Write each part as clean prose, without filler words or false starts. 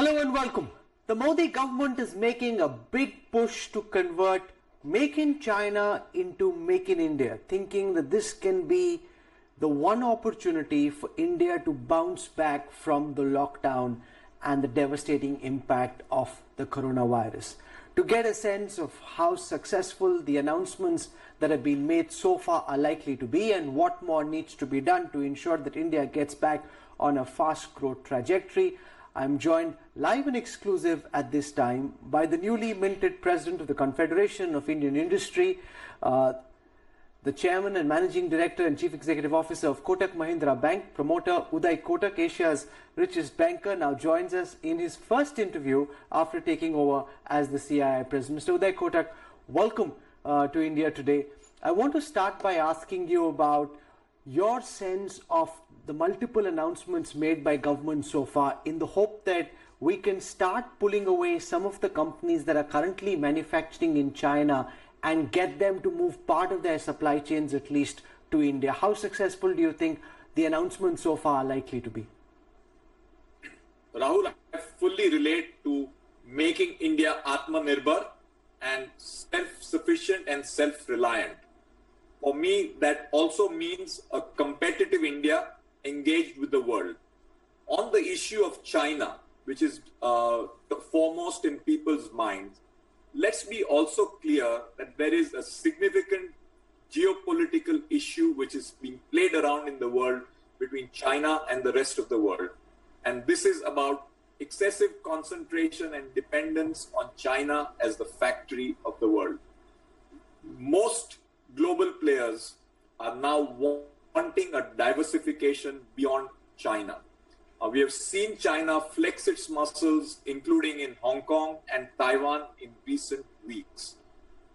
Hello and welcome. The Modi government is making a big push to convert Make in China into Make in India, thinking that this can be the one opportunity for India to bounce back from the lockdown and the devastating impact of the coronavirus. To get a sense of how successful the announcements that have been made so far are likely to be and what more needs to be done to ensure that India gets back on a fast growth trajectory, I'm joined live and exclusive at this time by the newly minted President of the Confederation of Indian Industry, the Chairman and Managing Director and Chief Executive Officer of Kotak Mahindra Bank, promoter Uday Kotak, Asia's richest banker, now joins us in his first interview after taking over as the CII President. Mr. Uday Kotak, welcome to India today. I want to start by asking you about your sense of the multiple announcements made by government so far in the hope that we can start pulling away some of the companies that are currently manufacturing in China and get them to move part of their supply chains at least to India. How successful do you think the announcements so far are likely to be? Rahul, I fully relate to making India Atmanirbhar and self-sufficient and self-reliant. For me, that also means a competitive India engaged with the world. On the issue of China, which is the foremost in people's minds, let's be also clear that there is a significant geopolitical issue which is being played around in the world between China and the rest of the world. And this is about excessive concentration and dependence on China as the factory of the world. Most global players are now wanting a diversification beyond China. We have seen China flex its muscles, including in Hong Kong and Taiwan in recent weeks.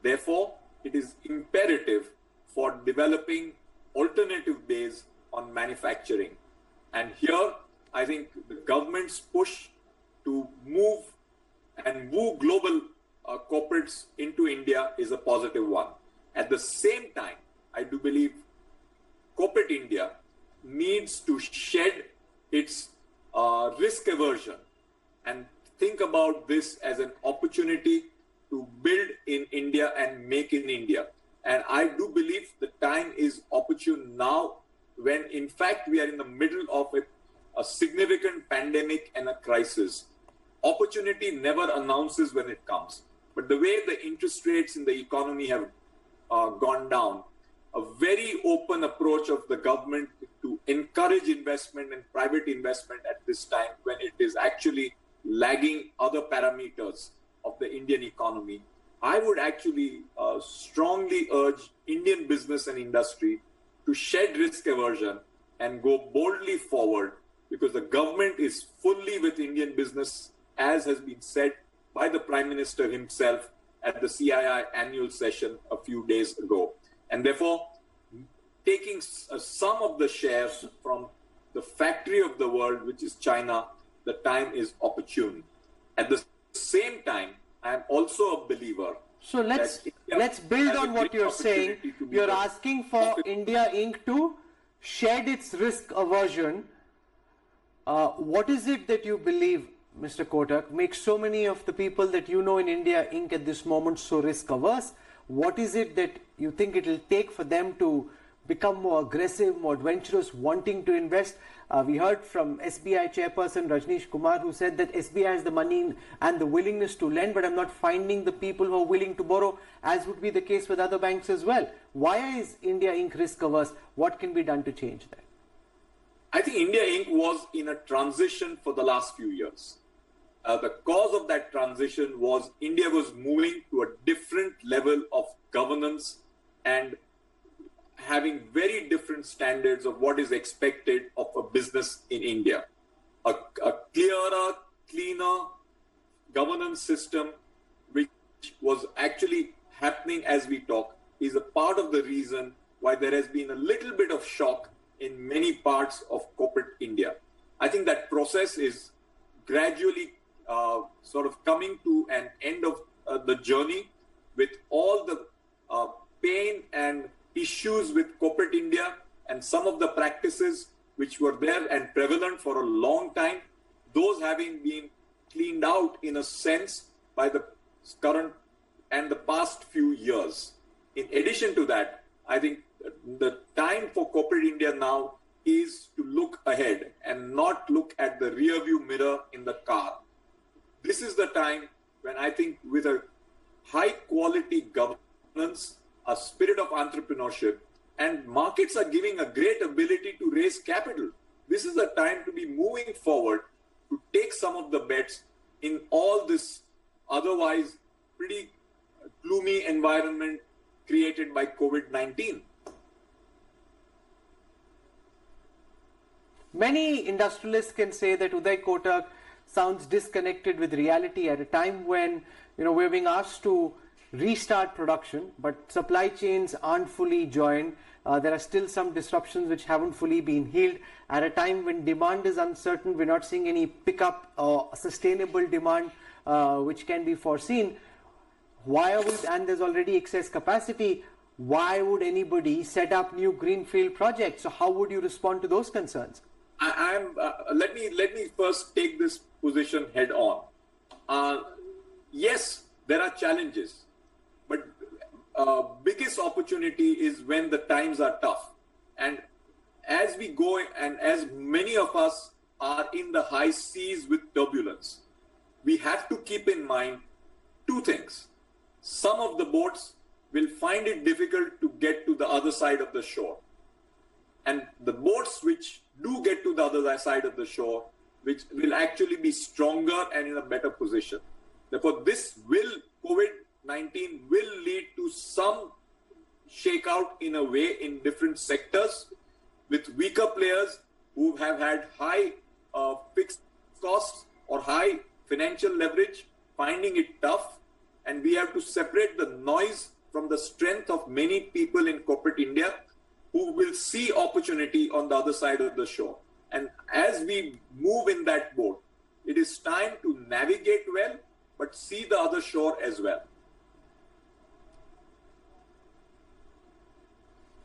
Therefore, it is imperative for developing alternative base on manufacturing. And here, I think the government's push to move and woo global corporates into India is a positive one. At the same time, I do believe corporate India needs to shed its risk aversion and think about this as an opportunity to build in India and make in India. And I do believe the time is opportune now when in fact we are in the middle of a significant pandemic and a crisis. Opportunity never announces when it comes. But the way the interest rates in the economy have gone down, a very open approach of the government to encourage investment and private investment at this time when it is actually lagging other parameters of the Indian economy. I would actually strongly urge Indian business and industry to shed risk aversion and go boldly forward because the government is fully with Indian business, as has been said by the Prime Minister himself at the CII annual session a few days ago. And therefore, taking some of the shares from the factory of the world, which is China, the time is opportune. At the same time, I am also a believer. So let's build on what you're saying. You're asking for India Inc. to shed its risk aversion. What is it that you believe, Mr. Kotak, makes so many of the people that you know in India Inc. at this moment so risk averse? What is it that you think it will take for them to become more aggressive, more adventurous, wanting to invest? We heard from SBI chairperson Rajneesh Kumar, who said that SBI has the money and the willingness to lend, but I'm not finding the people who are willing to borrow, as would be the case with other banks as well. Why is India Inc. risk averse? What can be done to change that? I think India Inc. was in a transition for the last few years. The cause of that transition was India was moving to a different level of governance and having very different standards of what is expected of a business in India. A clearer, cleaner governance system, which was actually happening as we talk, is a part of the reason why there has been a little bit of shock in many parts of corporate India. I think that process is gradually sort of coming to an end of the journey with all the pain and issues with corporate India and some of the practices which were there and prevalent for a long time, those having been cleaned out in a sense by the current and the past few years. In addition to that, I think the time for corporate India now is to look ahead and not look at the rear view mirror in the car. This is the time when I think with a high quality governance, a spirit of entrepreneurship, and markets are giving a great ability to raise capital. This is the time to be moving forward to take some of the bets in all this otherwise pretty gloomy environment created by COVID-19. Many industrialists can say that Uday Kotak sounds disconnected with reality at a time when, we're being asked to restart production, but supply chains aren't fully joined. There are still some disruptions which haven't fully been healed. At a time when demand is uncertain, we're not seeing any pickup or sustainable demand which can be foreseen. And there's already excess capacity, why would anybody set up new greenfield projects? So how would you respond to those concerns? Let me first take this position head on. Yes, there are challenges, but biggest opportunity is when the times are tough. And as we go, and as many of us are in the high seas with turbulence, we have to keep in mind two things. Some of the boats will find it difficult to get to the other side of the shore. And the boats which do get to the other side of the shore, which will actually be stronger and in a better position. Therefore, COVID-19 will lead to some shakeout in a way in different sectors with weaker players who have had high fixed costs or high financial leverage, finding it tough. And we have to separate the noise from the strength of many people in corporate India who will see opportunity on the other side of the shore. And as we move in that boat, it is time to navigate well, but see the other shore as well.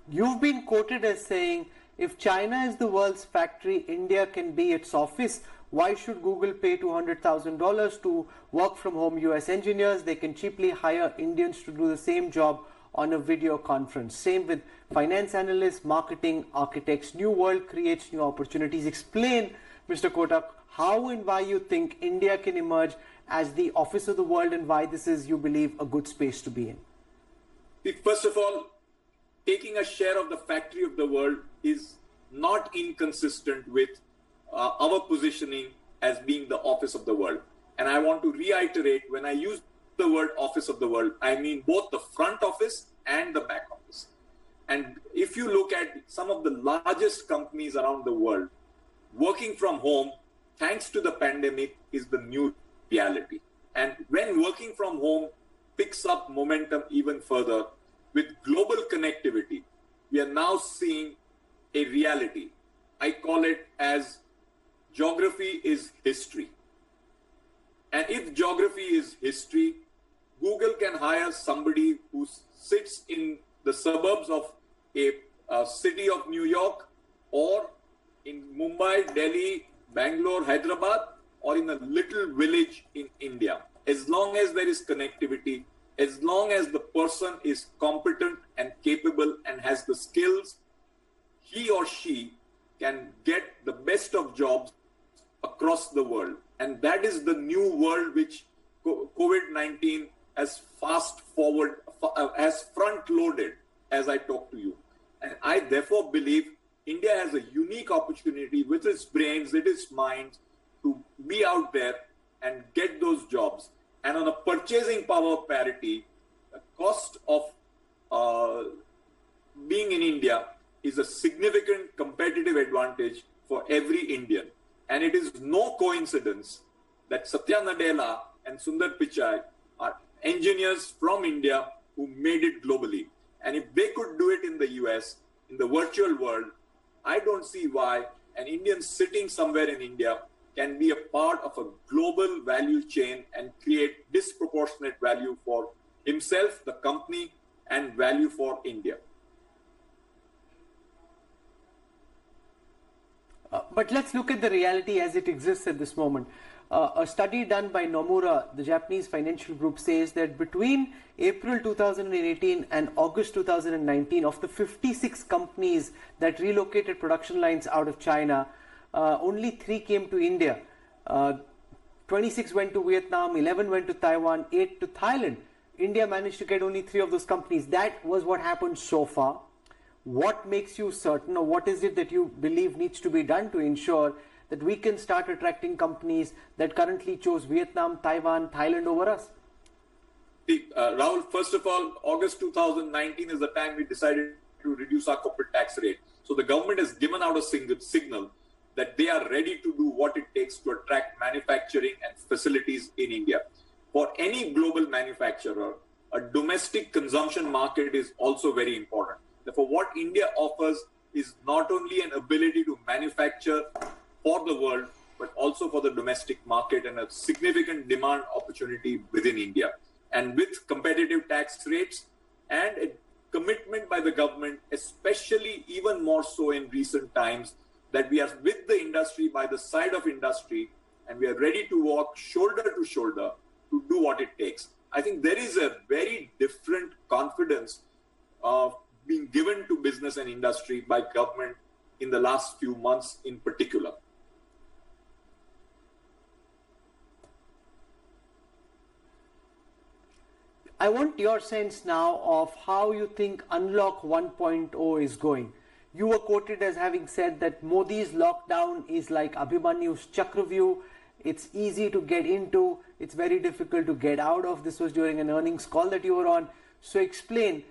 You've been quoted as saying, if China is the world's factory, India can be its office. Why should Google pay $200,000 to work from home US engineers? They can cheaply hire Indians to do the same job on a video conference. Same with finance analysts, marketing, architects. New world creates new opportunities. Explain, Mr. Kotak, how and why you think India can emerge as the office of the world and why this is, you believe, a good space to be in. First of all, taking a share of the factory of the world is not inconsistent with our positioning as being the office of the world. And I want to reiterate, when I use the word office of the world, I mean both the front office and the back office. And if you look at some of the largest companies around the world, working from home, thanks to the pandemic, is the new reality. And when working from home picks up momentum even further, with global connectivity, we are now seeing a reality. I call it as geography is history. And if geography is history, Google can hire somebody who sits in the suburbs of a city of New York, or in Mumbai, Delhi, Bangalore, Hyderabad, or in a little village in India. As long as there is connectivity, as long as the person is competent and capable and has the skills, he or she can get the best of jobs across the world. And that is the new world which COVID-19 has front loaded as I talk to you. And I therefore believe India has a unique opportunity with its brains, with its mind, to be out there and get those jobs. And on a purchasing power parity, the cost of being in India is a significant competitive advantage for every Indian. And it is no coincidence that Satya Nadella and Sundar Pichai are engineers from India who made it globally. And if they could do it in the US, in the virtual world, I don't see why an Indian sitting somewhere in India can be a part of a global value chain and create disproportionate value for himself, the company, and value for India. But let's look at the reality as it exists at this moment. A study done by Nomura, the Japanese financial group, says that between April 2018 and August 2019, of the 56 companies that relocated production lines out of China, only 3 came to India. 26 went to Vietnam, 11 went to Taiwan, 8 to Thailand. India managed to get only 3 of those companies. That was what happened so far. What makes you certain, or what is it that you believe needs to be done to ensure that we can start attracting companies that currently chose Vietnam, Taiwan, Thailand over us? Rahul, first of all, August 2019 is the time we decided to reduce our corporate tax rate. So the government has given out a signal that they are ready to do what it takes to attract manufacturing and facilities in India. For any global manufacturer, a domestic consumption market is also very important. Therefore, what India offers is not only an ability to manufacture for the world, but also for the domestic market, and a significant demand opportunity within India. And with competitive tax rates and a commitment by the government, especially even more so in recent times, that we are with the industry, by the side of industry, and we are ready to walk shoulder to shoulder to do what it takes. I think there is a very different confidence of being given to business and industry by government in the last few months in particular. I want your sense now of how you think Unlock 1.0 is going. You were quoted as having said that Modi's lockdown is like Abhimanyu's Chakravyuh. It's easy to get into, it's very difficult to get out of. This was during an earnings call that you were on. So explain,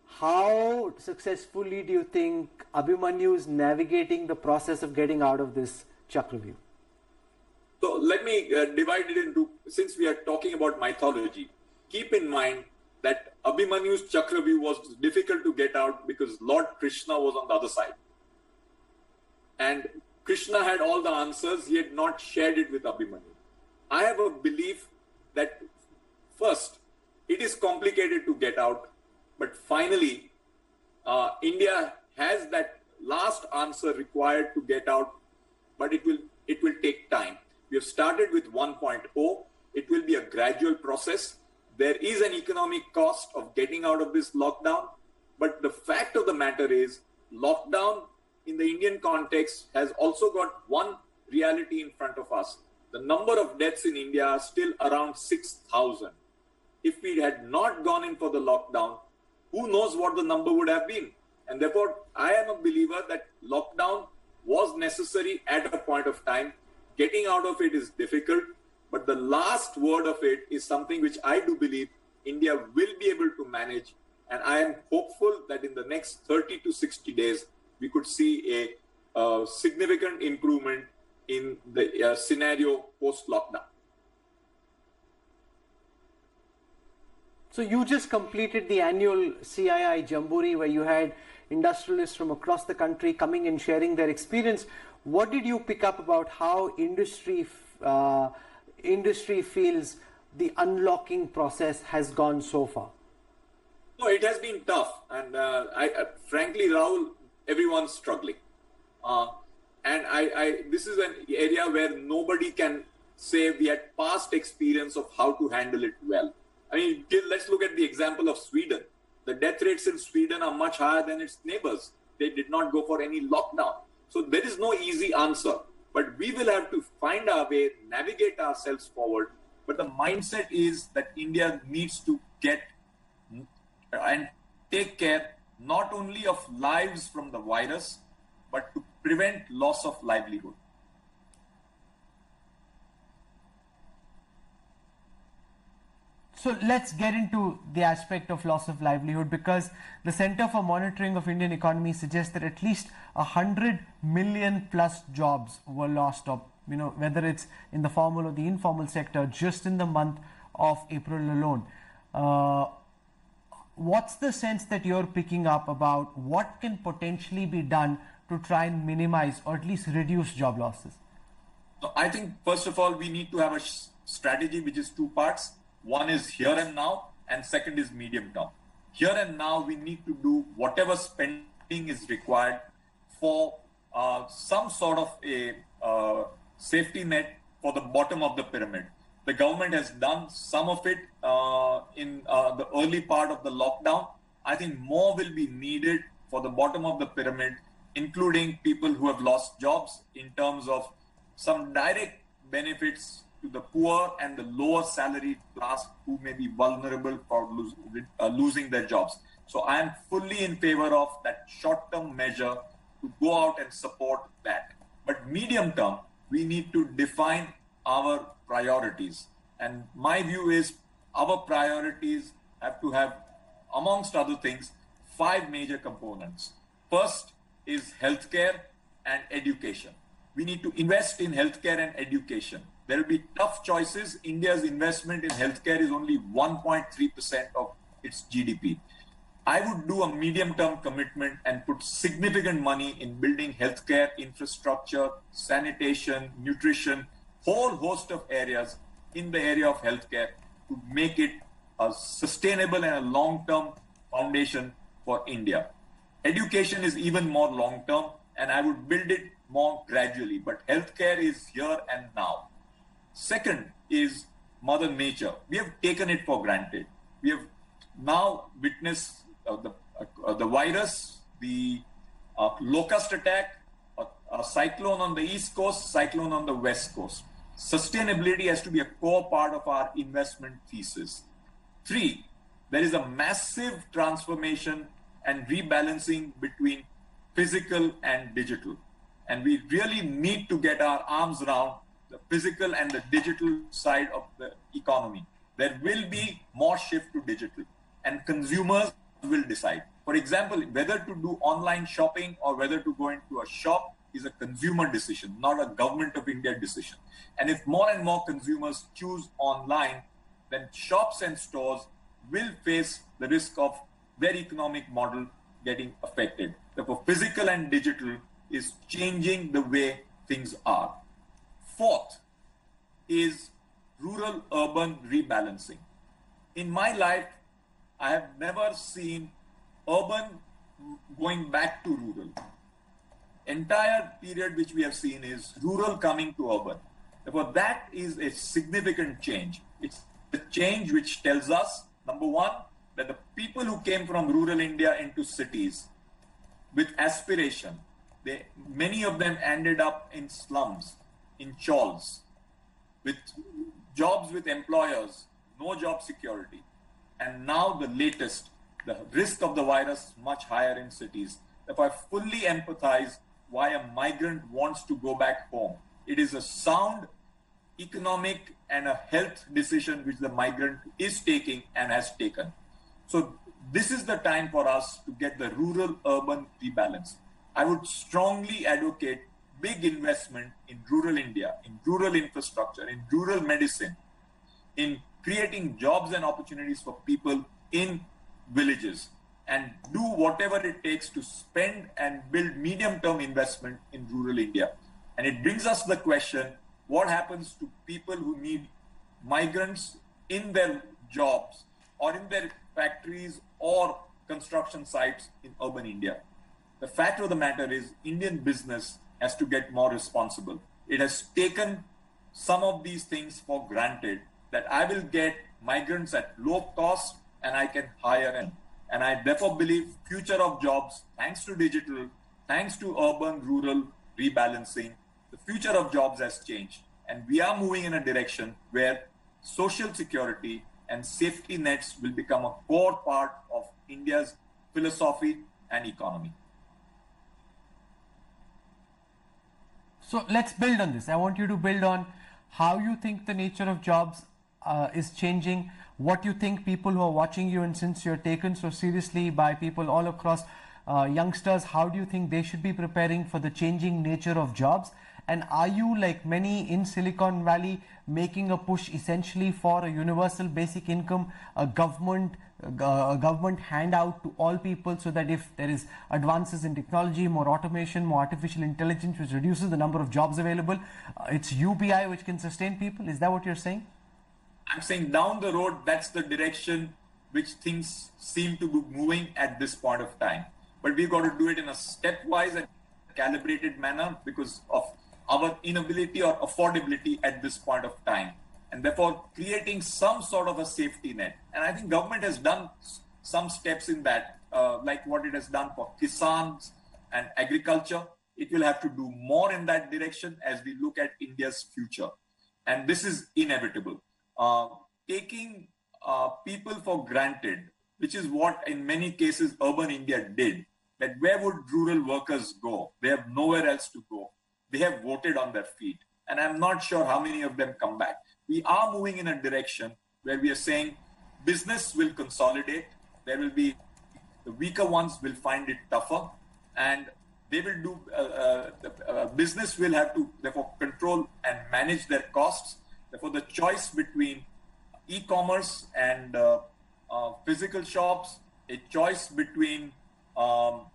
how successfully do you think Abhimanyu is navigating the process of getting out of this Chakravyuh? So let me divide it into, since we are talking about mythology, keep in mind that Abhimanyu's Chakravyuh was difficult to get out because Lord Krishna was on the other side. And Krishna had all the answers, he had not shared it with Abhimanyu. I have a belief that first, it is complicated to get out, but finally, India has that last answer required to get out, but it will take time. We have started with 1.0. It will be a gradual process. There is an economic cost of getting out of this lockdown, but the fact of the matter is, lockdown in the Indian context has also got one reality in front of us. The number of deaths in India are still around 6,000. If we had not gone in for the lockdown, who knows what the number would have been? And therefore, I am a believer that lockdown was necessary at a point of time. Getting out of it is difficult, but the last word of it is something which I do believe India will be able to manage. And I am hopeful that in the next 30 to 60 days, we could see a significant improvement in the scenario post-lockdown. So you just completed the annual CII Jamboree where you had industrialists from across the country coming and sharing their experience. What did you pick up about how industry feels the unlocking process has gone so far? No, it has been tough. And frankly, Rahul, everyone's struggling. And this is an area where nobody can say we had past experience of how to handle it well. I mean, let's look at the example of Sweden. The death rates in Sweden are much higher than its neighbors. They did not go for any lockdown. So there is no easy answer. But we will have to find our way, navigate ourselves forward. But the mindset is that India needs to get and take care not only of lives from the virus, but to prevent loss of livelihood. So let's get into the aspect of loss of livelihood, because the Center for Monitoring of Indian Economy suggests that at least 100 million plus jobs were lost, of, whether it's in the formal or the informal sector, just in the month of April alone. What's the sense that you're picking up about what can potentially be done to try and minimize or at least reduce job losses? So I think, first of all, we need to have a strategy which is two parts. One is here and now, and second is medium term. Here and now, we need to do whatever spending is required for some sort of a safety net for the bottom of the pyramid. The government has done some of it in the early part of the lockdown. I think more will be needed for the bottom of the pyramid, including people who have lost jobs, in terms of some direct benefits to the poor and the lower salaried class who may be vulnerable for losing their jobs. So I am fully in favor of that short-term measure to go out and support that. But medium term, we need to define our priorities. And my view is our priorities have to have, amongst other things, 5 major components. First is healthcare and education. We need to invest in healthcare and education. There will be tough choices. India's investment in healthcare is only 1.3% of its GDP. I would do a medium-term commitment and put significant money in building healthcare infrastructure, sanitation, nutrition, whole host of areas in the area of healthcare to make it a sustainable and a long-term foundation for India. Education is even more long-term, and I would build it more gradually, but healthcare is here and now. Second is Mother Nature. We have taken it for granted. We have now witnessed the virus, the locust attack, a cyclone on the east coast, cyclone on the west coast. Sustainability has to be a core part of our investment thesis. 3, there is a massive transformation and rebalancing between physical and digital. And we really need to get our arms around the physical and the digital side of the economy. There will be more shift to digital, and consumers will decide. For example, whether to do online shopping or whether to go into a shop is a consumer decision, not a government of India decision. And if more and more consumers choose online, then shops and stores will face the risk of their economic model getting affected. Therefore, physical and digital is changing the way things are. Fourth is rural-urban rebalancing. In my life, I have never seen urban going back to rural. Entire period which we have seen is rural coming to urban. Therefore, that is a significant change. It's a change which tells us, number one, that the people who came from rural India into cities with aspiration, many of them ended up in slums, in chawls, with jobs with employers, no job security. And now the latest, the risk of the virus much higher in cities. Therefore, I fully empathize why a migrant wants to go back home. It is a sound economic and a health decision which the migrant is taking and has taken. So this is the time for us to get the rural-urban rebalance. I would strongly advocate big investment in rural India, in rural infrastructure, in rural medicine, in creating jobs and opportunities for people in villages, and do whatever it takes to spend and build medium-term investment in rural India. And it brings us the question, what happens to people who need migrants in their jobs or in their factories or construction sites in urban India? The fact of the matter is Indian business has to get more responsible. It has taken some of these things for granted, that I will get migrants at low cost and I can hire them. And I therefore believe future of jobs, thanks to digital, thanks to urban-rural rebalancing, the future of jobs has changed. And we are moving in a direction where social security and safety nets will become a core part of India's philosophy and economy. So let's build on this. I want you to build on how you think the nature of jobs is changing, what you think people who are watching you, and since you're taken so seriously by people all across, youngsters, how do you think they should be preparing for the changing nature of jobs? And are you, like many in Silicon Valley, making a push essentially for a universal basic income, a government handout to all people, so that if there is advances in technology, more automation, more artificial intelligence, which reduces the number of jobs available, it's UBI which can sustain people? Is that what you're saying? I'm saying down the road, that's the direction which things seem to be moving at this point of time. But we've got to do it in a stepwise and calibrated manner because of our inability or affordability at this point of time. And therefore, creating some sort of a safety net. And I think government has done some steps in that, like what it has done for Kisans and agriculture. It will have to do more in that direction as we look at India's future. And this is inevitable. Taking people for granted, which is what in many cases urban India did, that where would rural workers go? They have nowhere else to go. They have voted on their feet. And I'm not sure how many of them come back. We are moving in a direction where we are saying business will consolidate. There will be, the weaker ones will find it tougher, and they will do, business will have to therefore control and manage their costs. Therefore, the choice between e-commerce and physical shops, a choice between a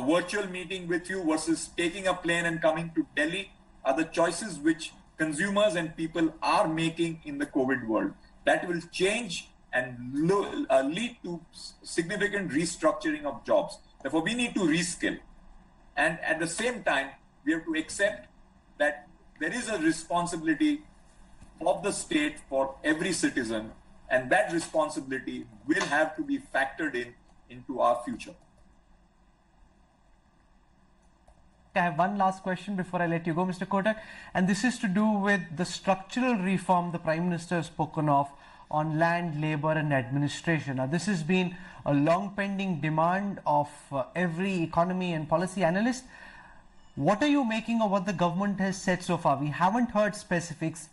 virtual meeting with you versus taking a plane and coming to Delhi are the choices which consumers and people are making in the COVID world. That will change and lead to significant restructuring of jobs. Therefore, we need to reskill. And at the same time, we have to accept that there is a responsibility of the state for every citizen, and that responsibility will have to be factored into our future. I have one last question before I let you go, Mr. Kotak, and this is to do with the structural reform the Prime Minister has spoken of on land, labour and administration. Now, this has been a long pending demand of every economy and policy analyst. What are you making of what the government has said so far? We haven't heard specifics.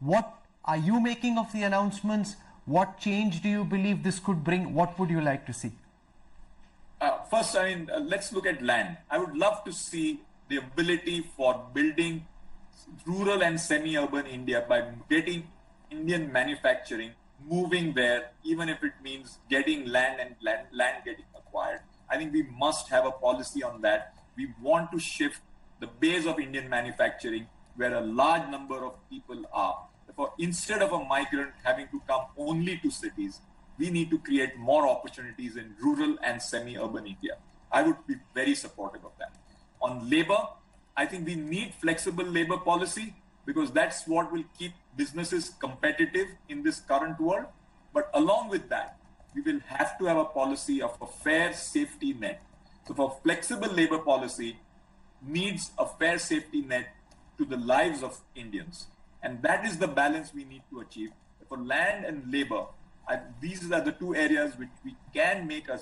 What are you making of the announcements? What change do you believe this could bring? What would you like to see? First, let's look at land. I would love to see the ability for building rural and semi-urban India by getting Indian manufacturing moving there, even if it means getting land and land getting acquired. I think we must have a policy on that. We want to shift the base of Indian manufacturing where a large number of people are. Therefore, instead of a migrant having to come only to cities, we need to create more opportunities in rural and semi-urban India. I would be very supportive of that. On labor, I think we need flexible labor policy because that's what will keep businesses competitive in this current world. But along with that, we will have to have a policy of a fair safety net. So for flexible labor policy needs a fair safety net to the lives of Indians. And that is the balance we need to achieve. For land and labor, these are the two areas which we can make a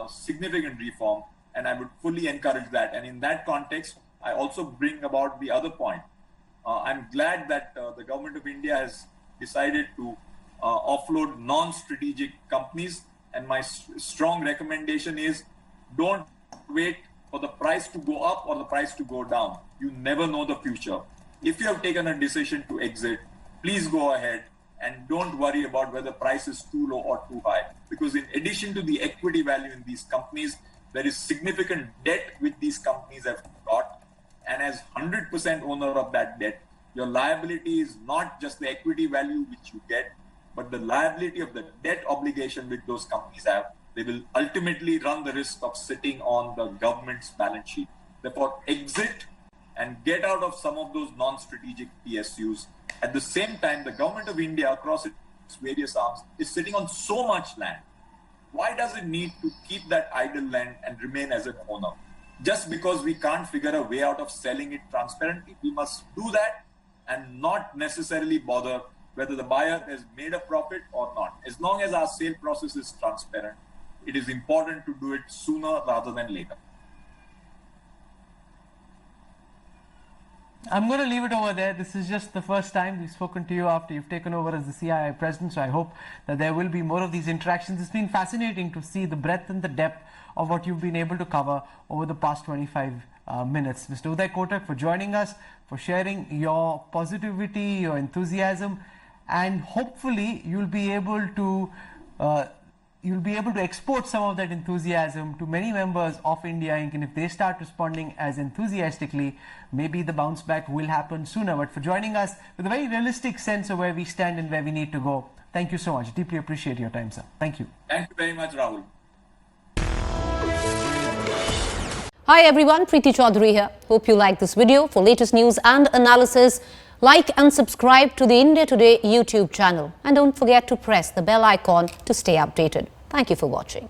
significant reform, and I would fully encourage that. And in that context, I also bring about the other point. I'm glad that the government of India has decided to offload non-strategic companies, and my strong recommendation is don't wait for the price to go up or the price to go down. You never know the future. If you have taken a decision to exit, please go ahead. And don't worry about whether price is too low or too high. Because in addition to the equity value in these companies, there is significant debt which these companies have got. And as 100% owner of that debt, your liability is not just the equity value which you get, but the liability of the debt obligation which those companies have. They will ultimately run the risk of sitting on the government's balance sheet. Therefore, exit and get out of some of those non-strategic PSUs. At the same time, the government of India across its various arms is sitting on so much land. Why does it need to keep that idle land and remain as an owner? Just because we can't figure a way out of selling it transparently, we must do that and not necessarily bother whether the buyer has made a profit or not. As long as our sale process is transparent, it is important to do it sooner rather than later. I'm going to leave it over there. This is just the first time we've spoken to you after you've taken over as the CII President. So I hope that there will be more of these interactions. It's been fascinating to see the breadth and the depth of what you've been able to cover over the past 25 minutes. Mr. Uday Kotak, for joining us, for sharing your positivity, your enthusiasm, and hopefully you'll be able to export some of that enthusiasm to many members of India Inc. And if they start responding as enthusiastically, maybe the bounce back will happen sooner. But for joining us with a very realistic sense of where we stand and where we need to go, thank you so much. Deeply appreciate your time, sir. Thank you. Thank you very much, Rahul. Hi everyone, Preeti Chaudhary here. Hope you like this video. For latest news and analysis, like and subscribe to the India Today YouTube channel. And don't forget to press the bell icon to stay updated. Thank you for watching.